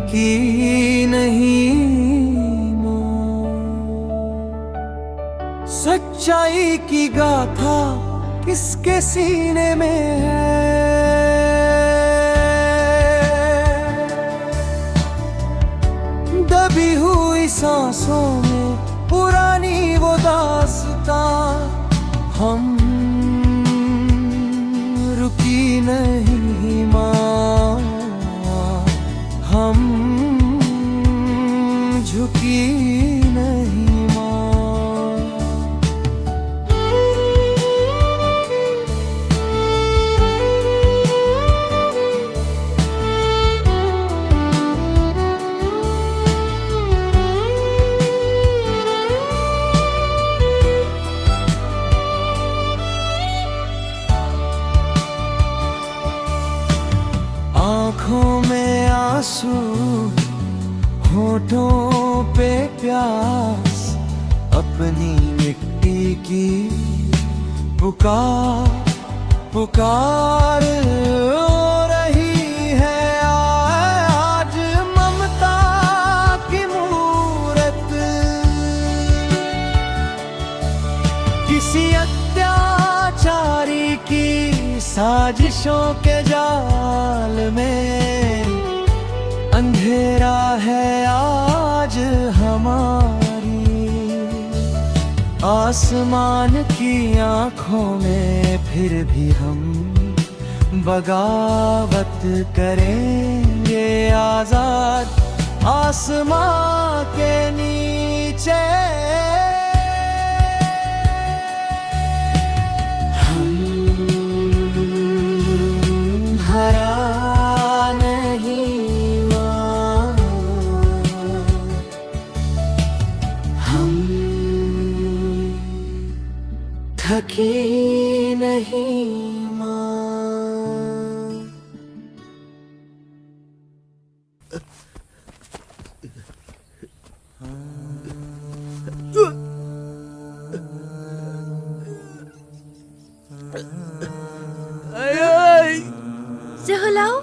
थकी नहीं माँ। सच्चाई की गाथा किसके सीने में है, दबी हुई सांसों में पुरानी वो दास्तां। हम रुकी नहीं माँ, हम झुकी नहीं माँ। आँखों में आंसू, होठों पे प्यास, अपनी मिट्टी की पुकार हो रही है आज ममता की मूरत। किसी अत्याचारी की साजिशों के जाल में अंधेरा है आज हमारी। आसमान की आँखों में फिर भी हम बगावत करेंगे आजाद आसमां के नीचे। थकी नहीं माँ। सहलाओ